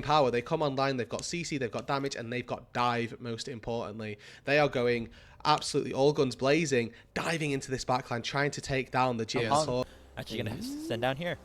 power. They come online, they've got CC, they've got damage, and they've got dive, most importantly. They are going absolutely all guns blazing, diving into this backline, trying to take down the GS. Actually going to send down here.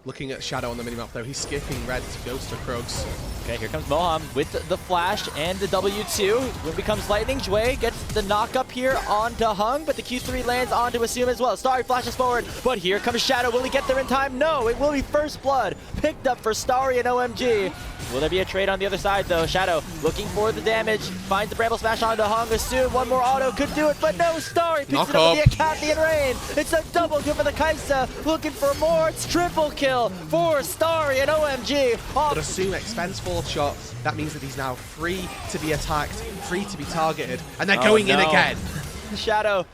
Looking at Shadow on the minimap though, he's skipping red to Ghost to Krugs. Okay, here comes Moham with the flash and the W2. When becomes Lightning, Jue gets the knock up here onto Hung, but the Q3 lands onto Assume as well. Starry flashes forward, but here comes Shadow. Will he get there in time? No, it will be first blood picked up for Starry and OMG. Will there be a trade on the other side though? Shadow looking for the damage, finds the Bramble Smash onto Hung. Assume one more auto could do it, but no, Starry picks it up with the Acathian Rain. It's a double kill for the Kaisa, looking for more. It's triple kill for Starry and OMG. But Assume expends 4th shot. That means that he's now free to be attacked, free to be targeted, and they're going in again. Shadow,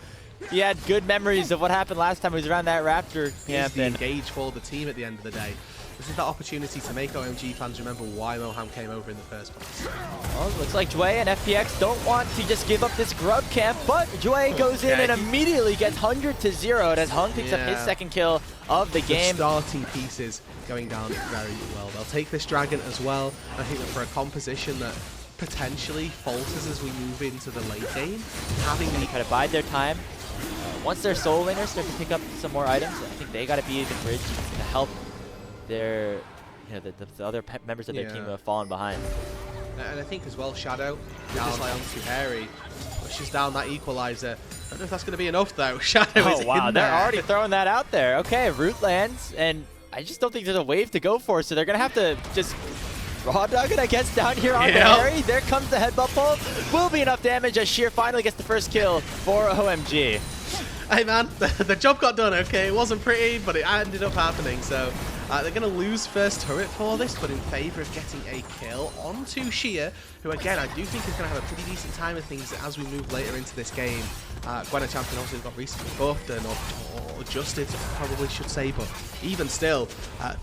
he had good memories of what happened last time he was around that Raptor camp. The engage for the team at the end of the day. This is that opportunity to make OMG fans remember why Moham came over in the first place. Well, it looks like Jue and FPX don't want to just give up this grub camp, but Jue goes in and immediately gets 100-0 as Hung picks up his 2nd kill of the game. The starting pieces going down very well. They'll take this dragon as well. I think that for a composition that potentially falters as we move into the late game, having the kind of bide their time. Once their soul laners start to pick up some more items, I think they got to be the bridge to help their, the other members of their team who have fallen behind. And I think as well, Shadow down onto Harry, pushes down that equalizer. I don't know if that's going to be enough though. Shadow is in they're there. already throwing that out there. Okay, root lands, and I just don't think there's a wave to go for, so they're going to have to just raw dog it, I guess, down here on Harry. There comes the headbutt pull. Will be enough damage as Sheer finally gets the first kill for OMG. Hey man, the job got done, okay? It wasn't pretty, but it ended up happening, so they're going to lose first turret for this, but in favor of getting a kill onto Sheer, who again, I do think is going to have a pretty decent time of things as we move later into this game. Gwen Champion also got recently buffed and or adjusted, probably should say, but even still,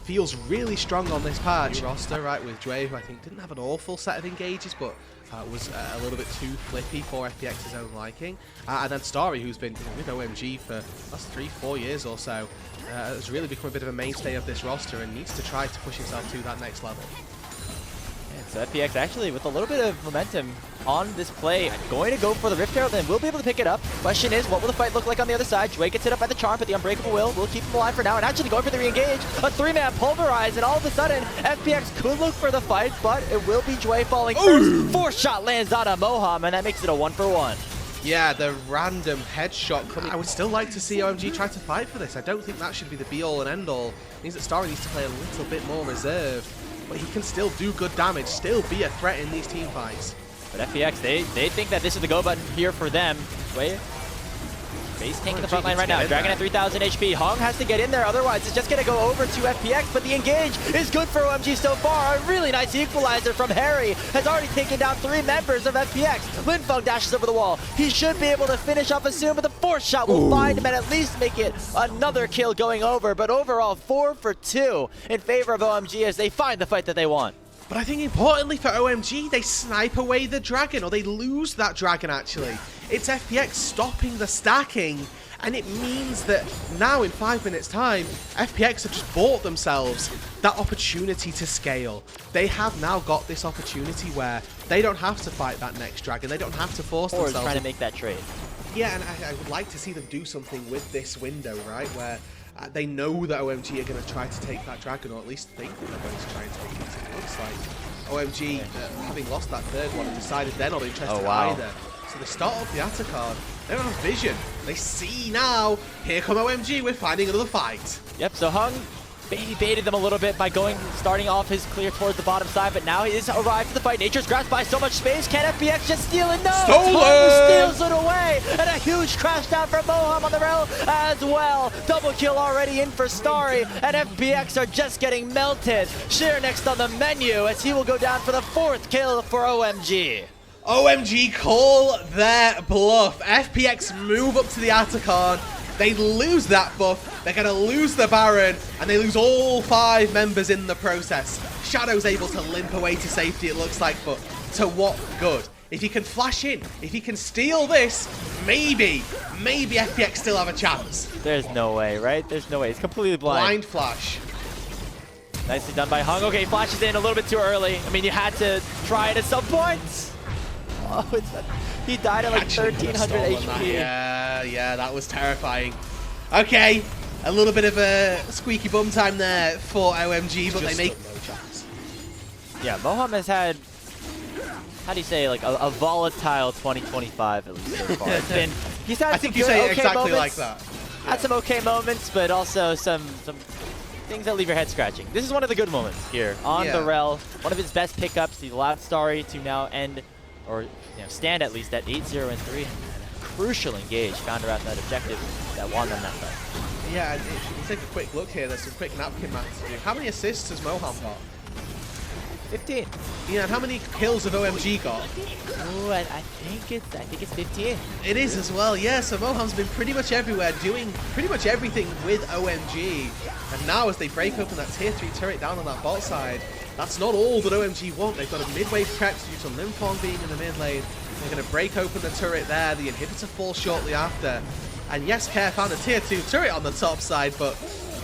feels really strong on this patch. Roster, right, with Dre, who I think didn't have an awful set of engages, but was a little bit too flippy for FPX's own liking. And then Starry, who's been with OMG for the last 3-4 years or so, has really become a bit of a mainstay of this roster and needs to try to push himself to that next level. So FPX actually with a little bit of momentum on this play, going to go for the Rift Herald, and we'll be able to pick it up. Question is, what will the fight look like on the other side? Jue gets hit up by the Charm, but the Unbreakable will keep him alive for now, and actually going for the re-engage. A 3-man pulverize, and all of a sudden, FPX could look for the fight, but it will be Jue falling first. 4th shot lands on a Moham, and that makes it a 1-for-1. Yeah, the random headshot coming. I would still like to see OMG try to fight for this. I don't think that should be the be-all and end-all. It means that Starry needs to play a little bit more reserved. But he can still do good damage, still be a threat in these team fights. But FPX, they think that this is the go button here for them. Wait. Base tank in the front line right now. Dragon at 3,000 HP. Hong has to get in there, otherwise it's just going to go over to FPX, but the engage is good for OMG so far. A really nice equalizer from Harry has already taken down 3 members of FPX. Linfeng dashes over the wall. He should be able to finish off Assume, but the 4th shot will find him and at least make it another kill going over. But overall, 4 for 2 in favor of OMG as they find the fight that they want. But I think importantly for OMG, they snipe away the dragon, or they lose that dragon actually. It's FPX stopping the stacking, and it means that now in 5 minutes time, FPX have just bought themselves that opportunity to scale. They have now got this opportunity where they don't have to fight that next dragon, they don't have to force themselves. Or trying to make that trade. Yeah, and I would like to see them do something with this window, right, where they know that OMG are going to try to take that dragon, or at least think that they're going to try and take it. It looks like OMG, having lost that 3rd one, have decided they're not interested either. So they start off the Atacard. They don't have vision. They see now. Here come OMG. We're finding another fight. Yep, so Hung baited them a little bit by starting off his clear towards the bottom side, but now he is arrived to the fight. Nature's grasped by so much space. Can FPX just steal it? No! Stolen! Steals it away! And a huge crash down from Moham on the rail as well. Double kill already in for Starry, and FPX are just getting melted. Sheer next on the menu as he will go down for the 4th kill for OMG. OMG call their bluff. FPX move up to the Atacard. They lose that buff, they're going to lose the Baron, and they lose all 5 members in the process. Shadow's able to limp away to safety, it looks like, but to what good? If he can flash in, if he can steal this, maybe FPX still have a chance. There's no way, right? There's no way. It's completely blind. Blind flash. Nicely done by Hung. Okay, flashes in a little bit too early. I mean, you had to try it at some point. Oh, he died at like 1,300 HP. Yeah, that was terrifying. Okay, a little bit of a squeaky bum time there for OMG, but they make no chance. Yeah, Moham has had, how do you say, like a volatile 2025 at least so far. It's been, he's had I think you say it exactly like that. Had some okay moments, but also some things that leave your head scratching. This is one of the good moments here on the Rel. One of his best pickups. He's allowed Starry to now end, or stand at least at 8-0 and 3. And a crucial engage found her at that objective that won them that fight. Yeah, if you take a quick look here, there's some quick napkin maths to do. How many assists has Moham got? 15. Yeah, and how many kills have OMG got? Ooh, I think it's 15. It is as well, yeah. So Moham's been pretty much everywhere, doing pretty much everything with OMG. And now as they break open that tier 3 turret down on that bot side, that's not all that OMG want. They've got a mid-wave prep due to Limfong being in the mid lane. They're going to break open the turret there. The inhibitor falls shortly after. And yes, Care found a tier 2 turret on the top side, but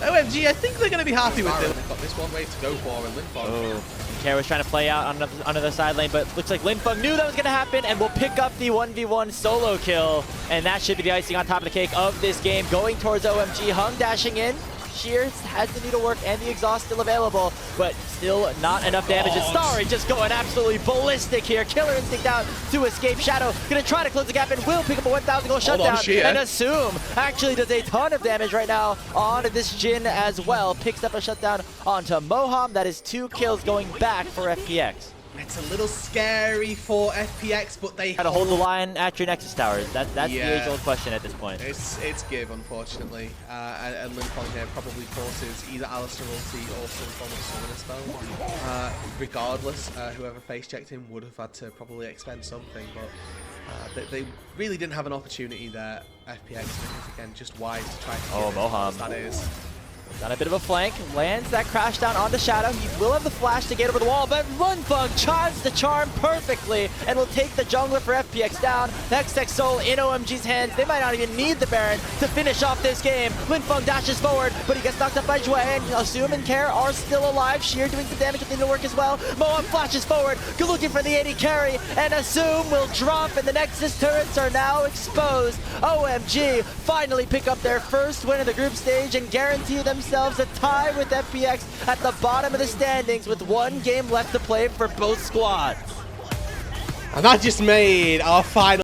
OMG, I think they're going to be happy with it. They've got this one wave to go for, and Limfong. Oh. Care was trying to play out on the side lane, but looks like Limfong knew that was going to happen and will pick up the 1v1 solo kill. And that should be the icing on top of the cake of this game. Going towards OMG, Hung dashing in. Shears has the needlework and the exhaust still available, but still not enough damage. And Starry just going absolutely ballistic here. Killer Instinct out to escape. Shadow gonna try to close the gap and will pick up a 1,000 gold shutdown. And Assume actually does a ton of damage right now on this Jhin as well. Picks up a shutdown onto Moham. That is 2 kills going back for FPX. It's a little scary for FPX, but they gotta hold the line at your Nexus towers. That's the age-old question at this point. It's give, unfortunately. And Limfong here probably forces either Alistar ulti or some form of summoner spell. Regardless, whoever face-checked him would have had to probably expend something, but they really didn't have an opportunity there. FPX, again, just wise to try to Moham. That is. Got a bit of a flank, lands that crash down onto Shadow. He will have the flash to get over the wall, but Limfong chimes the charm perfectly and will take the jungler for FPX down. Hextech Soul in OMG's hands. They might not even need the Baron to finish off this game. Limfong dashes forward, but he gets knocked up by Jue, and Assume and Care are still alive. Sheer doing some damage with the work as well. Moham flashes forward, looking for the 80 carry, and Assume will drop, and the Nexus turrets are now exposed. OMG finally pick up their first win of the group stage and guarantee themselves a tie with FPX at the bottom of the standings with 1 game left to play for both squads. And that just made our final